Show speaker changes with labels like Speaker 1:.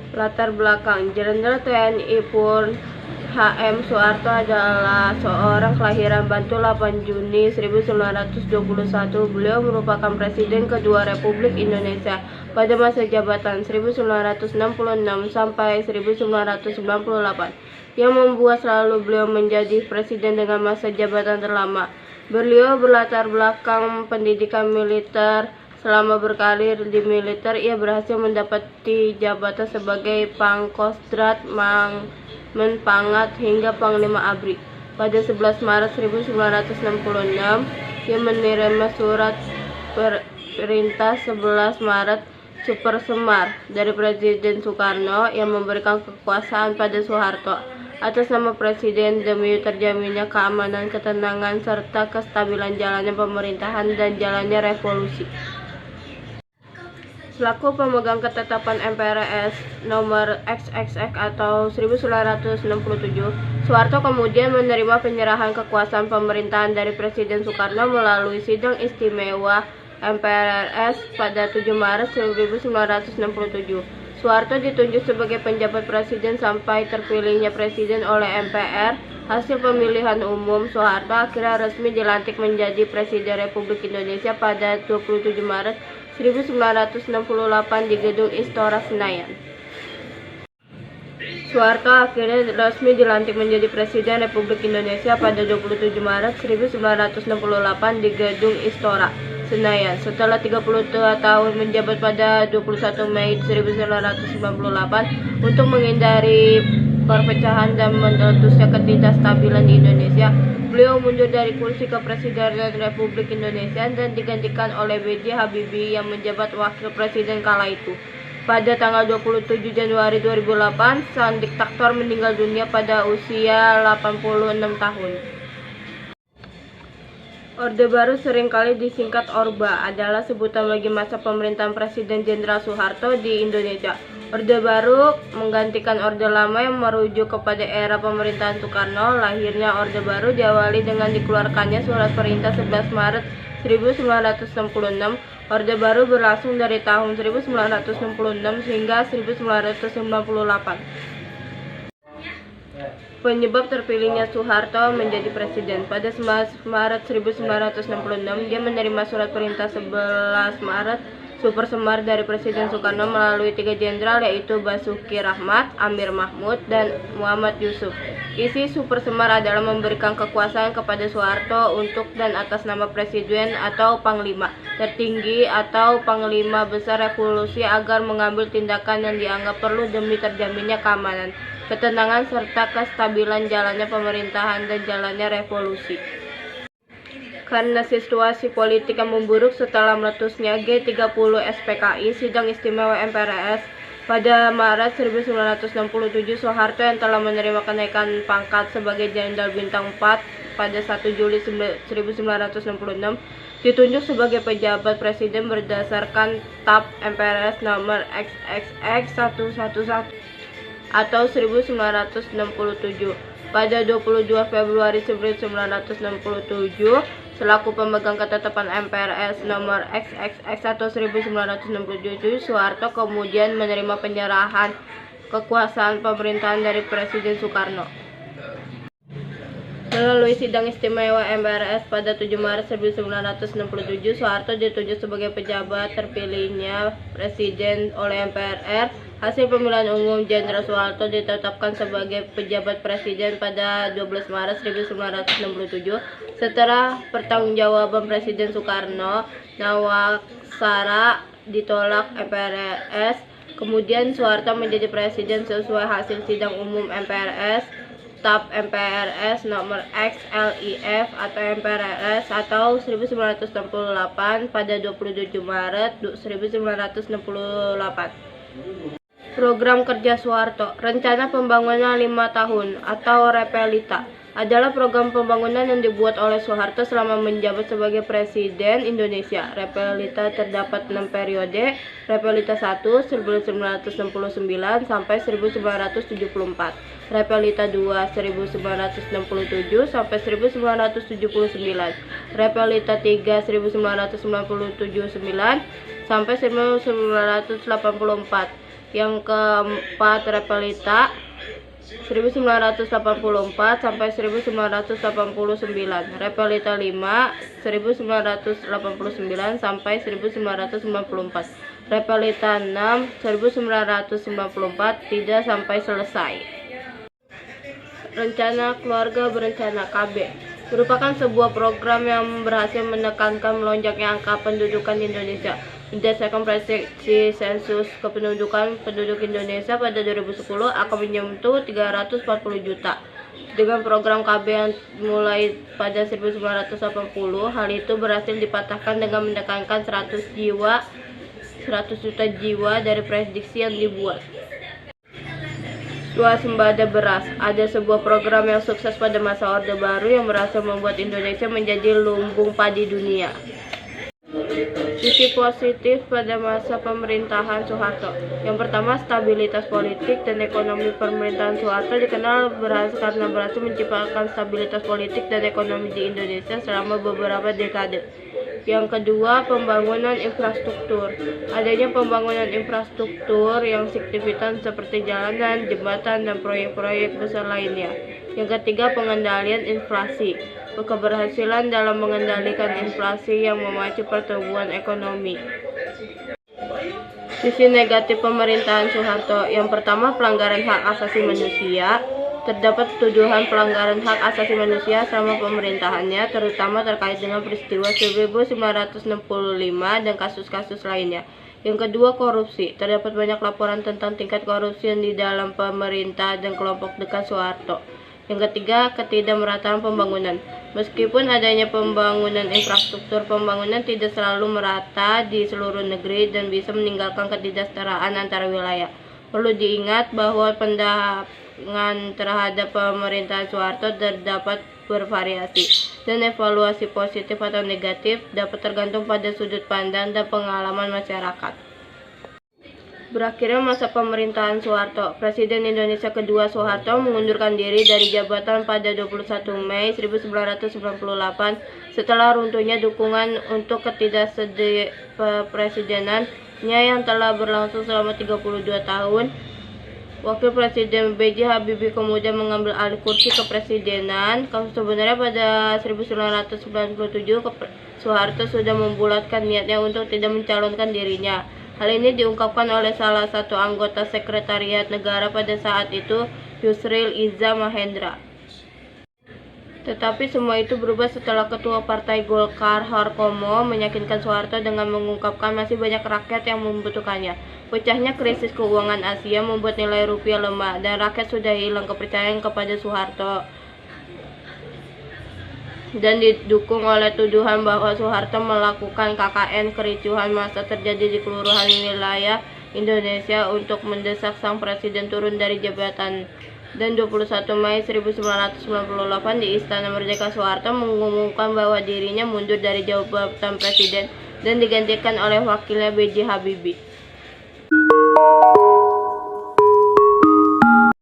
Speaker 1: Latar belakang Jenderal TNI Purn HM Soeharto adalah seorang kelahiran Bantul 8 Juni 1921. Beliau merupakan Presiden kedua Republik Indonesia pada masa jabatan 1966 sampai 1998, yang membuat selalu beliau menjadi Presiden dengan masa jabatan terlama. Beliau berlatar belakang pendidikan militer. Selama berkarir di militer, ia berhasil mendapati jabatan sebagai Pangkostrat, Menpangat, hingga Panglima ABRI. Pada 11 Maret 1966, ia menerima surat perintah 11 Maret Super Semar dari Presiden Soekarno yang memberikan kekuasaan pada Soeharto atas nama Presiden demi terjaminnya keamanan, ketenangan, serta kestabilan jalannya pemerintahan dan jalannya revolusi. Selaku pemegang ketetapan MPRS nomor XXX atau 1967, Soeharto kemudian menerima penyerahan kekuasaan pemerintahan dari Presiden Soekarno melalui sidang istimewa MPRS pada 7 Maret 1967. Soeharto ditunjuk sebagai penjabat presiden sampai terpilihnya presiden oleh MPR. Hasil pemilihan umum, Soeharto akhirnya resmi dilantik menjadi Presiden Republik Indonesia pada 27 Maret 1968 di Gedung Istora Senayan. Soeharto akhirnya resmi dilantik menjadi Presiden Republik Indonesia pada 27 Maret 1968 di Gedung Istora Senayan. Setelah 32 tahun menjabat pada 21 Mei 1998, untuk menghindari perpecahan dan meletusnya ketidakstabilan di Indonesia, beliau mundur dari kursi kepresidenan Republik Indonesia dan digantikan oleh B.J. Habibie yang menjabat wakil presiden kala itu. Pada tanggal 27 Januari 2008, sang diktator meninggal dunia pada usia 86 tahun. Orde Baru, seringkali disingkat Orba, adalah sebutan bagi masa pemerintahan Presiden Jenderal Soeharto di Indonesia. Orde Baru menggantikan Orde Lama yang merujuk kepada era pemerintahan Soekarno. Lahirnya Orde Baru diawali dengan dikeluarkannya Surat Perintah 11 Maret 1966. Orde Baru berlangsung dari tahun 1966 hingga 1998. Penyebab terpilihnya Soeharto menjadi presiden. Pada 11 Maret 1966, dia menerima surat perintah 11 Maret Super Semar dari Presiden Soekarno melalui 3 jenderal, yaitu Basuki Rahmat, Amir Mahmud, dan Muhammad Yusuf. Isi Super Semar adalah memberikan kekuasaan kepada Soeharto untuk dan atas nama Presiden atau Panglima tertinggi atau Panglima Besar Revolusi agar mengambil tindakan yang dianggap perlu demi terjaminnya keamanan, ketenangan, serta kestabilan jalannya pemerintahan dan jalannya revolusi. Karena situasi politik yang memburuk setelah meletusnya G30 SPKI, sidang istimewa MPRS pada Maret 1967, Soeharto yang telah menerima kenaikan pangkat sebagai Jenderal Bintang 4 pada 1 Juli 1966, ditunjuk sebagai pejabat presiden berdasarkan TAP MPRS nomor XXX 111 atau 1967. Pada 22 Februari 1967, selaku pemegang ketetapan MPRS nomor XXX atau 1967, Soeharto kemudian menerima penyerahan kekuasaan pemerintahan dari Presiden Soekarno. Melalui sidang istimewa MPRS pada 7 Maret 1967, Soeharto ditunjuk sebagai pejabat terpilihnya presiden oleh MPR. Hasil pemilihan umum, Jenderal Soeharto ditetapkan sebagai pejabat presiden pada 12 Maret 1967 setelah pertanggungjawaban Presiden Soekarno. Nawaksara ditolak MPRS. Kemudian Soeharto menjadi presiden sesuai hasil sidang umum MPRS TAP MPRS nomor XLIF atau MPRS atau 1968 pada 27 Maret 1968. Program kerja Soeharto, Rencana Pembangunan 5 Tahun atau Repelita, adalah program pembangunan yang dibuat oleh Soeharto selama menjabat sebagai Presiden Indonesia. Repelita terdapat 6 periode. Repelita 1 1969 sampai 1974. Repelita 2 1967 sampai 1979. Repelita 3 1997 sampai 1984. Yang keempat Repelita 1984 sampai 1989. Repelita 5 1989 sampai 1994. Repelita 6 1994 tidak sampai selesai. Rencana Keluarga Berencana (KB) merupakan sebuah program yang berhasil menekankan melonjaknya angka pendudukan di Indonesia. Berdasarkan prediksi sensus kependudukan penduduk Indonesia pada 2010 akan menyentuh 340 juta. Dengan program KB yang mulai pada 1980, hal itu berhasil dipatahkan dengan menekankan 100 juta jiwa dari prediksi yang dibuat. Swasembada beras. Ada sebuah program yang sukses pada masa Orde Baru yang berhasil membuat Indonesia menjadi lumbung padi dunia. Sisi positif pada masa pemerintahan Soeharto. Yang pertama, stabilitas politik dan ekonomi pemerintahan Soeharto dikenal karena berhasil menciptakan stabilitas politik dan ekonomi di Indonesia selama beberapa dekade. Yang kedua, pembangunan infrastruktur. Adanya pembangunan infrastruktur yang signifikan seperti jalanan, jembatan, dan proyek-proyek besar lainnya. Yang ketiga, pengendalian inflasi. Keberhasilan dalam mengendalikan inflasi yang memacu pertumbuhan ekonomi. Sisi negatif pemerintahan Soeharto. Yang pertama, pelanggaran hak asasi manusia. Terdapat tuduhan pelanggaran hak asasi manusia selama pemerintahannya, terutama terkait dengan peristiwa 1965 dan kasus-kasus lainnya. Yang kedua, korupsi. Terdapat banyak laporan tentang tingkat korupsi yang di dalam pemerintah dan kelompok dekat Soeharto. Yang ketiga, ketidakmerataan pembangunan. Meskipun adanya pembangunan infrastruktur, pembangunan tidak selalu merata di seluruh negeri dan bisa meninggalkan ketidaksetaraan antara wilayah. Perlu diingat bahwa pandangan terhadap pemerintahan Soeharto terdapat bervariasi, dan evaluasi positif atau negatif dapat tergantung pada sudut pandang dan pengalaman masyarakat. Berakhirnya masa pemerintahan Soeharto. Presiden Indonesia kedua Soeharto mengundurkan diri dari jabatan pada 21 Mei 1998 setelah runtuhnya dukungan untuk ketidakpresidenannya yang telah berlangsung selama 32 tahun. Wakil Presiden B.J. Habibie kemudian mengambil alih kursi kepresidenan. Sebenarnya pada 1997 Soeharto sudah membulatkan niatnya untuk tidak mencalonkan dirinya. Hal ini diungkapkan oleh salah satu anggota Sekretariat Negara pada saat itu, Yusril Iza Mahendra. Tetapi semua itu berubah setelah Ketua Partai Golkar Harkomo meyakinkan Soeharto dengan mengungkapkan masih banyak rakyat yang membutuhkannya. Pecahnya krisis keuangan Asia membuat nilai rupiah lemah dan rakyat sudah hilang kepercayaan kepada Soeharto. Dan didukung oleh tuduhan bahwa Soeharto melakukan KKN, kericuhan massa terjadi di kelurahan wilayah Indonesia untuk mendesak sang presiden turun dari jabatan. Dan 21 Mei 1998 di Istana Merdeka, Soeharto mengumumkan bahwa dirinya mundur dari jabatan presiden dan digantikan oleh wakilnya B.J. Habibie.